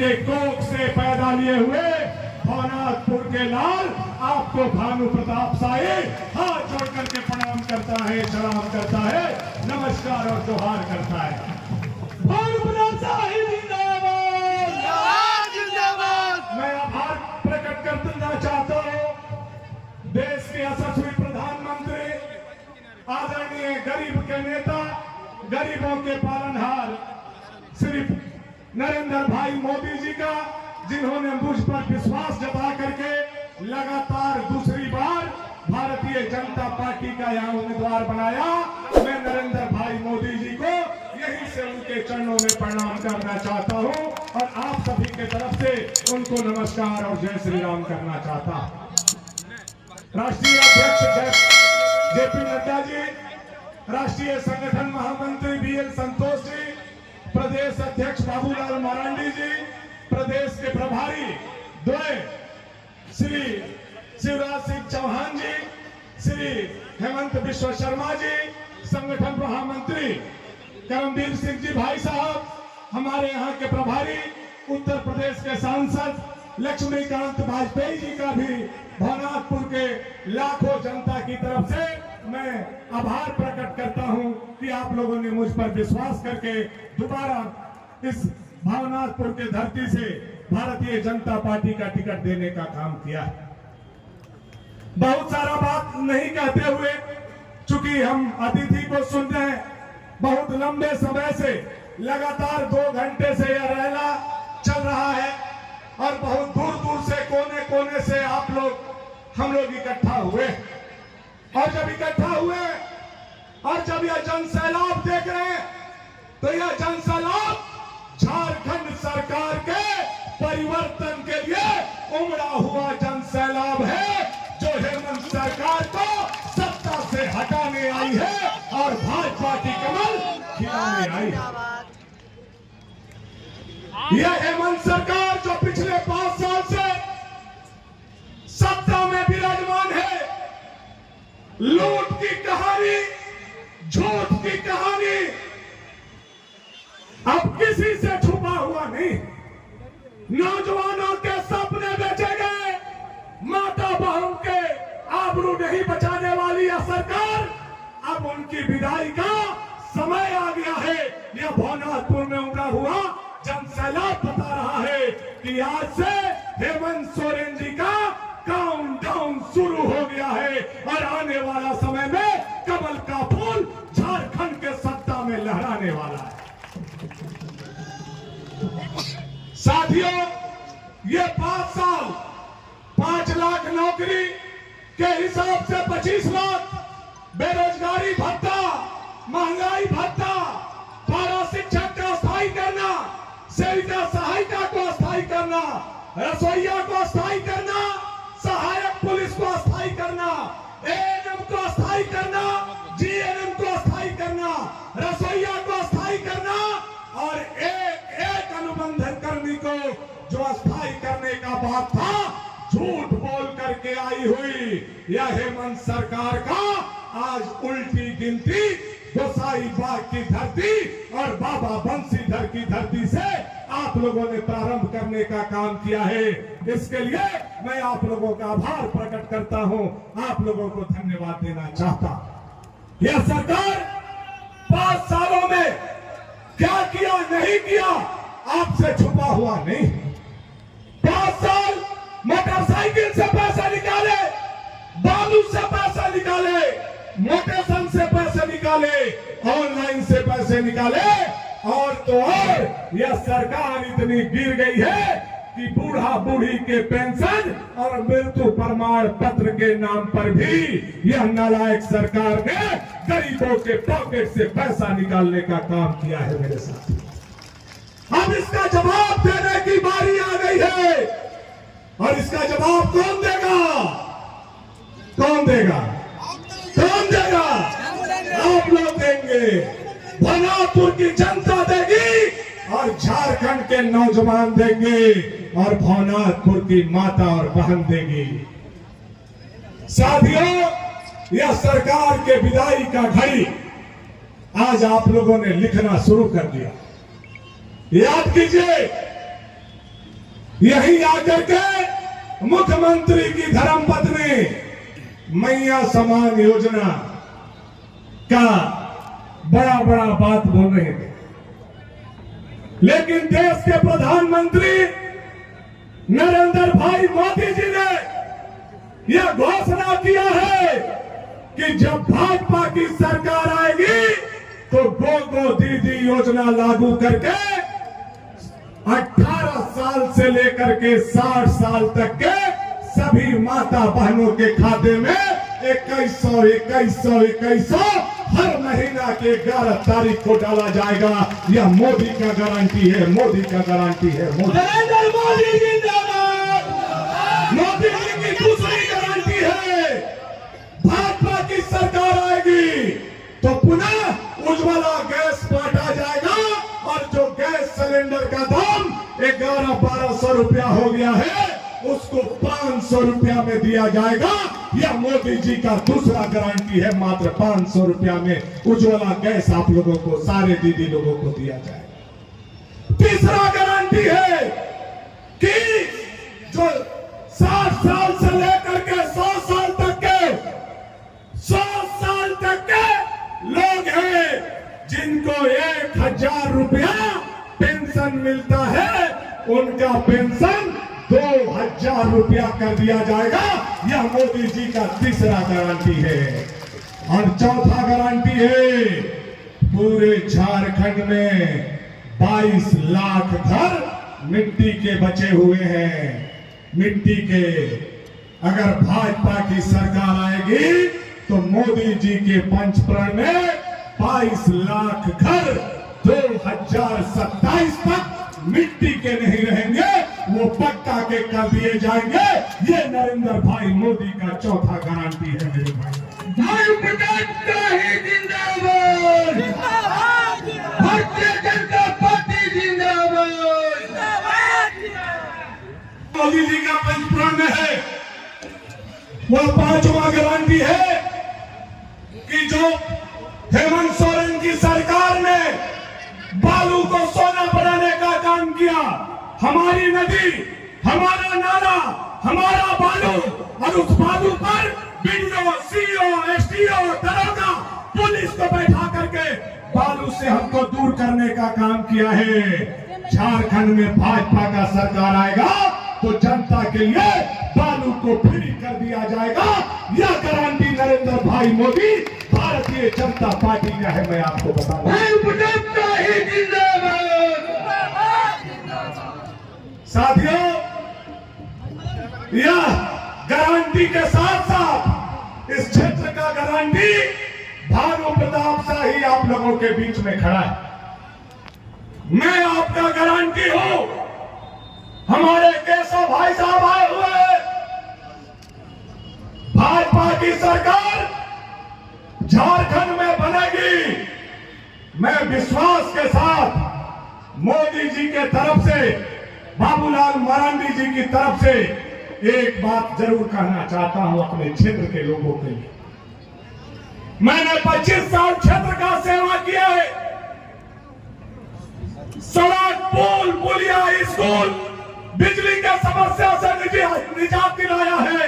के कोख से पैदा लिए हुए भवनाथपुर के लाल आपको भानु प्रताप शाही हाथ जोड़ करके प्रणाम करता है, सलाम करता है, नमस्कार और जोहार करता है। भानु प्रताप शाही जिंदाबाद, जिंदाबाद। मैं आभार प्रकट करना चाहता हूँ देश के यशस्वी प्रधानमंत्री, आदरणीय गरीब के नेता, गरीबों के पालनहार श्री नरेंद्र भाई मोदी जी का, जिन्होंने मुझ पर विश्वास जता करके लगातार दूसरी बार भारतीय जनता पार्टी का यहाँ उम्मीदवार बनाया। मैं नरेंद्र भाई मोदी जी को यहीं से उनके चरणों में प्रणाम करना चाहता हूँ और आप सभी के तरफ से उनको नमस्कार और जय श्री राम करना चाहता हूँ। राष्ट्रीय अध्यक्ष जेपी नड्डा जी, राष्ट्रीय संगठन महामंत्री बीएल संतोष जी, प्रदेश अध्यक्ष बाबूलाल मरांडी जी, प्रदेश के प्रभारी द्वय श्री शिवराज सिंह चौहान जी, श्री हेमंत बिश्व शर्मा जी, संगठन महामंत्री करमवीर सिंह जी भाई साहब, हमारे यहाँ के प्रभारी उत्तर प्रदेश के सांसद लक्ष्मीकांत वाजपेयी जी का भी भवनाथपुर के लाखों जनता की तरफ से मैं आभार प्रकट करता हूं कि आप लोगों ने मुझ पर विश्वास करके दोबारा इस भवनाथपुर के धरती से भारतीय जनता पार्टी का टिकट देने का काम किया। बहुत सारा बात नहीं कहते हुए, चूंकि हम अतिथि को सुन रहे हैं, बहुत लंबे समय से लगातार 2 घंटे से यह रैला चल रहा है और बहुत दूर दूर से कोने कोने से आप लोग हम लोग इकट्ठा हुए और जब इकट्ठा हुए और जब यह जनसैलाब देख रहे हैं तो यह जनसैलाब झारखंड सरकार के परिवर्तन के लिए उमड़ा हुआ जनसैलाब है, जो हेमंत सरकार को सत्ता से हटाने आई है और भाजपा की कमल खिलाने आई है। यह हेमंत सरकार जो पिछले 5 साल से सत्ता में विराजमान है, लूट की कहानी, झूठ की कहानी अब किसी से छुपा हुआ नहीं। नौजवानों के सपने बेचे गए, माता बहनों के आबरू नहीं बचाने वाली यह सरकार, अब उनकी विदाई का समय आ गया है। यह भवनाथपुर में उमड़ा हुआ जनसैलाब बता रहा है कि आज से हेमंत सोरेन जी का काउंटडाउन शुरू हो गया है और आने वाला समय में कमल का फूल झारखंड के सत्ता में लहराने वाला है। साथियों, ये 5 साल 5 लाख नौकरी के हिसाब से 25 लाख, बेरोजगारी भत्ता, महंगाई भत्ता, पारा शिक्षक का स्थायी करना, सेविका सहायिका को स्थायी करना, रसोईया को स्थायी करना, सहायक पुलिस को स्थायी करना, एएनएम को स्थायी करना, जीएनएम को स्थायी करना, रसोईया को स्थायी करना और एक अनुबंधन कर्मी को जो स्थायी करने का बात था, झूठ बोल करके आई हुई यह हेमंत सरकार का आज उल्टी गिनती गोसाई बाग की धरती और बाबा बंसीधर की धरती से आप लोगों ने प्रारंभ करने का काम किया है। इसके लिए मैं आप लोगों का आभार प्रकट करता हूं, आप लोगों को धन्यवाद देना चाहता। यह सरकार 5 सालों में क्या किया नहीं किया आपसे छुपा हुआ नहीं। 5 साल मोटरसाइकिल से पैसा निकाले, बालू से पैसा निकाले, मोटेशन से पैसे निकाले, ऑनलाइन से पैसे निकाले और तो और यह सरकार इतनी गिर गई है कि बूढ़ा बूढ़ी के पेंशन और मृत्यु प्रमाण पत्र के नाम पर भी यह नालायक सरकार ने गरीबों के पॉकेट से पैसा निकालने का काम किया है। मेरे साथ अब इसका जवाब देने की बारी आ गई है और इसका जवाब कौन देगा? कौन देगा? कौन देगा? आप लोग देंगे, भवनाथपुर की जनता देगी और झारखंड के नौजवान देंगे और भवनाथपुर की माता और बहन देगी। साथियों, यह सरकार के विदाई का घड़ी आज आप लोगों ने लिखना शुरू कर दिया। याद कीजिए यही आकर के मुख्यमंत्री की धर्मपत्नी मैया समान योजना का बड़ा बड़ा बात बोल रहे थे, लेकिन देश के प्रधानमंत्री नरेंद्र भाई मोदी जी ने यह घोषणा किया है कि जब भाजपा की सरकार आएगी तो गो दीदी योजना लागू करके 18 साल से लेकर के 60 साल तक के सभी माता बहनों के खाते में 2100 हर महीना के 11 तारीख को डाला जाएगा। यह मोदी का गारंटी है, मोदी का गारंटी है। नरेंद्र मोदी जिंदाबाद। मोदी जी की दूसरी गारंटी है, भाजपा की सरकार आएगी तो पुनः उज्ज्वला गैस बांटा जाएगा और जो गैस सिलेंडर का दाम 1100-1200 रुपया हो गया है उसको 500 रुपया में दिया जाएगा। यह मोदी जी का दूसरा गारंटी है, मात्र 500 रुपया में उज्ज्वला गैस आप लोगों को, सारे दीदी लोगों को दिया जाएगा। तीसरा गारंटी है कि जो 60 साल से लेकर के 100 साल तक के लोग हैं जिनको 1000 रुपया पेंशन मिलता है, उनका पेंशन 2000 रुपया कर दिया जाएगा। यह मोदी जी का तीसरा गारंटी है। और चौथा गारंटी है, पूरे झारखंड में 22 लाख घर मिट्टी के बचे हुए हैं, मिट्टी के। अगर भाजपा की सरकार आएगी तो मोदी जी के पंचप्रण में 22 लाख घर 2027 तक मिट्टी के नहीं रहेंगे, वो पक्का के कर दिए जाएंगे। ये नरेंद्र भाई मोदी का चौथा गारंटी है मेरे भाई। जिंदाबाद, भारतीय जनता पार्टी जिंदाबाद। मोदी जी का पंचप्रण में है, वह 5वां गारंटी है कि जो हेमंत सोरेन की सरकार ने बालू को सोना बनाने का काम किया, हमारी नदी, हमारा नाला, हमारा बालू, और उस बालू पर बीडीओ, सीओ, एसडीओ, दरोगा, पुलिस को बैठा करके बालू से हमको दूर करने का काम किया है। झारखंड में भाजपा का सरकार आएगा तो जनता के लिए बालू को फ्री कर दिया जाएगा। यह गारंटी नरेंद्र भाई मोदी भारतीय जनता पार्टी का है, मैं आपको बता रहा हूं। साथियों, यह गारंटी के साथ साथ इस क्षेत्र का गारंटी भानु प्रताप शाही आप लोगों के बीच में खड़ा है। मैं आपका गारंटी हूं। हमारे केशव भाई साहब आए हुए, भाजपा की सरकार झारखंड में बनेगी। मैं विश्वास के साथ मोदी जी के तरफ से, बाबूलाल मरांडी जी की तरफ से एक बात जरूर कहना चाहता हूं अपने क्षेत्र के लोगों के लिए। मैंने 25 साल क्षेत्र का सेवा किया है। सड़क, पुल, पुलिया, स्कूल, बिजली के समस्या से निजात दिलाया है,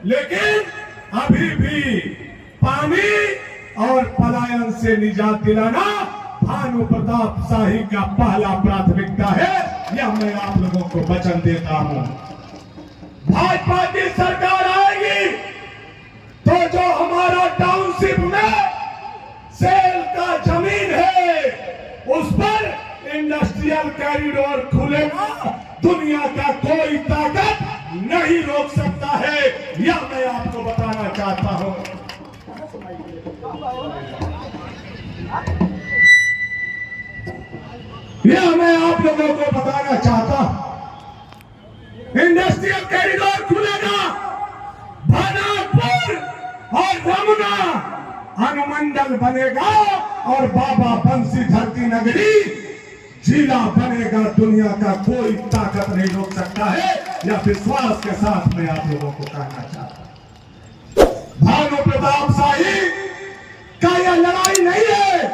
लेकिन अभी भी पानी और पलायन से निजात दिलाना भानु प्रताप शाही का पहला प्राथमिकता है। यह मैं आप लोगों को वचन देता हूं। भाजपा की सरकार आएगी तो जो हमारा टाउनशिप में सेल का जमीन है उस पर इंडस्ट्रियल कॉरिडोर खुलेगा। दुनिया का कोई ताकत नहीं रोक सकता है, यह मैं आपको बताना चाहता हूं। यह मैं आप लोगों को बताना चाहता हूं। इंडस्ट्रियल कॉरिडोर खुलेगा, भानापुर और रमुना अनुमंडल बनेगा और बाबा बंसी धरती नगरी जिला बनेगा। दुनिया का कोई ताकत नहीं रोक सकता है, यह विश्वास के साथ मैं आप लोगों को कहना चाहता हूं। भानु प्रताप शाही का यह लड़ाई नहीं है।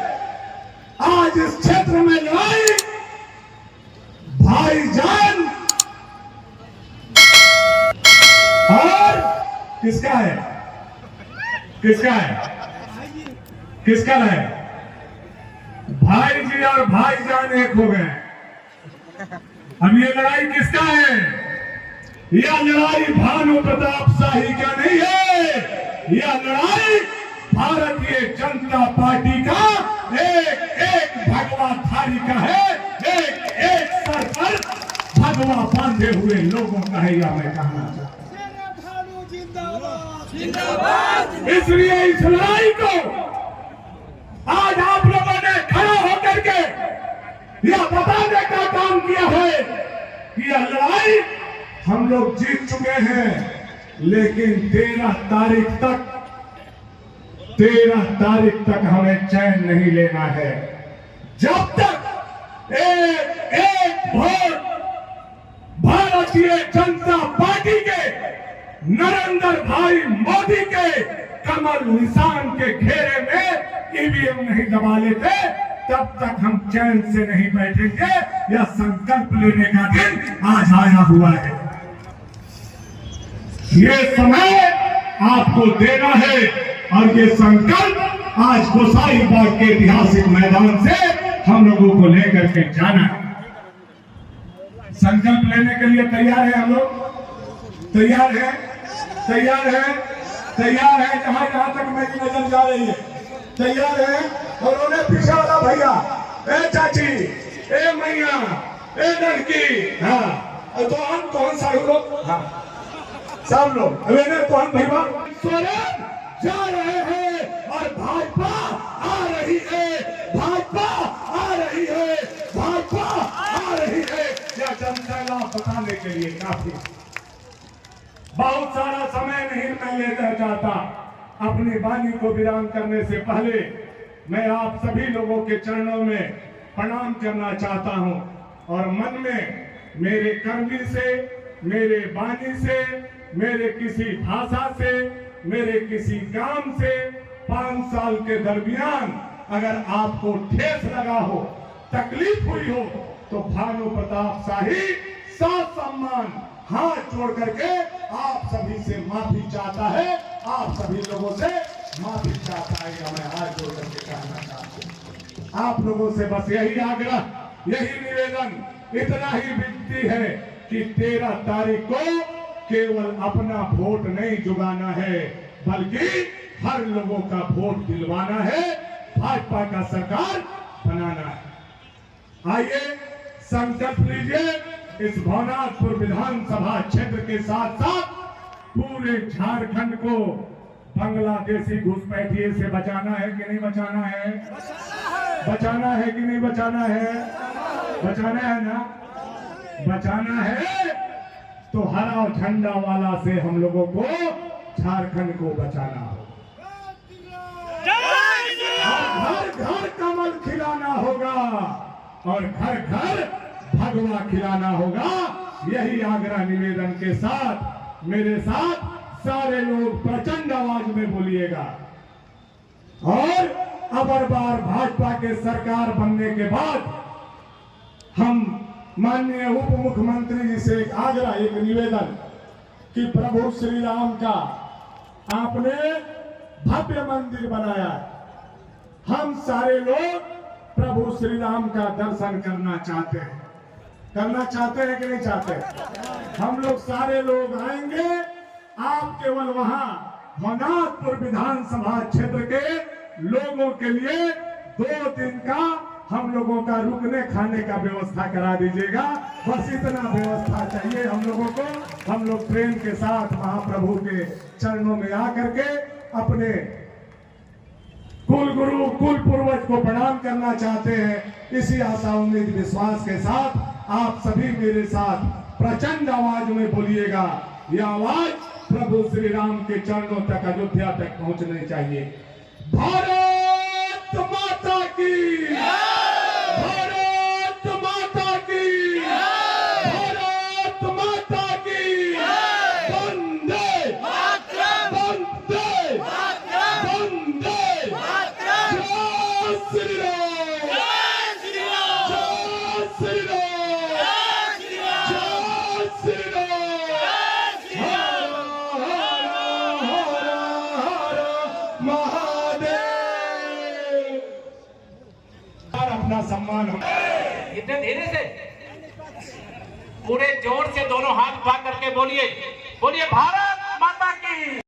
आज इस क्षेत्र में लड़ाई भाईजान किसका है? किसका है? किसका है? भाई जी और भाईजान एक हो गए। अब ये लड़ाई किसका है? यह लड़ाई भानु प्रताप शाही का नहीं है, यह लड़ाई भारतीय जनता पार्टी का एक एक भगवाधारी का है, एक एक सर पर भगवा बांधे हुए लोगों का है। यह मैं कहना चाहता हूं। इसलिए इस लड़ाई को आज आप लोगों ने खड़ा होकर के यह बताने का काम किया है कि यह लड़ाई हम लोग जीत चुके हैं, लेकिन 13 तारीख तक हमें चैन नहीं लेना है। जब तक एक एक वोट भारतीय जनता पार्टी के नरेंद्र भाई मोदी के कमल निशान के घेरे में ईवीएम नहीं दबा लेते, तब तक हम चैन से नहीं बैठेंगे। यह संकल्प लेने का दिन आज आया हुआ है। ये समय आपको देना है और ये संकल्प आज गोसाईबाग के ऐतिहासिक मैदान से हम लोगों को लेकर के जाना है। संकल्प लेने के लिए तैयार है हम लोग? तैयार है? तैयार है? तैयार है? जहां जहां तक मेरी नजर जा रही है तैयार है। और उन्हें पीछे वाला भैया, ए चाची, ए मैया, ए लड़की, हाँ तो हम कौन सा लोग, हाँ सब लोग कौन भैया सोरेन जा रहे हैं और भाजपा आ रही है, भाजपा आ रही है, भाजपा आ रही है। यह जनसैलाब बताने के लिए काफी। बहुत सारा समय नहीं मैं लेना चाहता। अपनी वाणी को विराम करने से पहले मैं आप सभी लोगों के चरणों में प्रणाम करना चाहता हूं और मन में मेरे करनी से, मेरे वाणी से, मेरे किसी भाषा से, मेरे किसी काम से 5 साल के दरमियान अगर आपको ठेस लगा हो, तकलीफ हुई हो, तो भानु प्रताप शाही सम्मान हाथ जोड़ करके आप सभी से माफी चाहता है, आप सभी लोगों से माफी चाहता है। मैं हाथ जोड़ करके कहना चाहता हूं आप लोगों से बस यही आग्रह, यही निवेदन, इतना ही विनती है कि 13 तारीख को केवल अपना वोट नहीं जुगाना है, बल्कि हर लोगों का वोट दिलवाना है, भाजपा का सरकार बनाना है। आइए संकल्प लीजिए। इस भवनाथपुर विधानसभा क्षेत्र के साथ साथ पूरे झारखंड को बांग्लादेशी घुसपैठिए से बचाना है कि नहीं बचाना है? बचाना है कि नहीं बचाना है? बचाना है ना? बचाना है तो हरा झंडा वाला से हम लोगों को झारखंड को बचाना हो। घर घर कमल खिलाना होगा और घर घर भगवा खिलाना होगा। यही आग्रह निवेदन के साथ मेरे साथ सारे लोग प्रचंड आवाज में बोलिएगा। और अबर बार भाजपा के सरकार बनने के बाद हम माननीय उप मुख्यमंत्री जी से एक आग्रह, एक निवेदन कि प्रभु श्री राम का आपने भव्य मंदिर बनाया, हम सारे लोग प्रभु श्री राम का दर्शन करना चाहते हैं। करना चाहते हैं कि नहीं चाहते? हम लोग सारे लोग आएंगे। आप केवल वहां भवनाथपुर विधानसभा क्षेत्र के लोगों के लिए 2 दिन का हम लोगों का रुकने खाने का व्यवस्था करा दीजिएगा। बस इतना व्यवस्था चाहिए हम लोगों को। हम लोग ट्रेन के साथ महाप्रभु के चरणों में आकर के अपने कुल गुरु, कुल पूर्वज को प्रणाम करना चाहते हैं। इसी आशा, उम्मीद, विश्वास के साथ आप सभी मेरे साथ प्रचंड आवाज में बोलिएगा। यह आवाज प्रभु श्री राम के चरणों तक, अयोध्या तक पहुंचनी चाहिए। भारत माता की, भारत माता की, भारत माता की, वंदे वंदे वंदे, जय श्री राम, जय श्री राम, जय श्री राम, हर अपना सम्मान हम इतने धीरे से पूरे जोर से दोनों हाथ उठा करके बोलिए, बोलिए भारत माता की।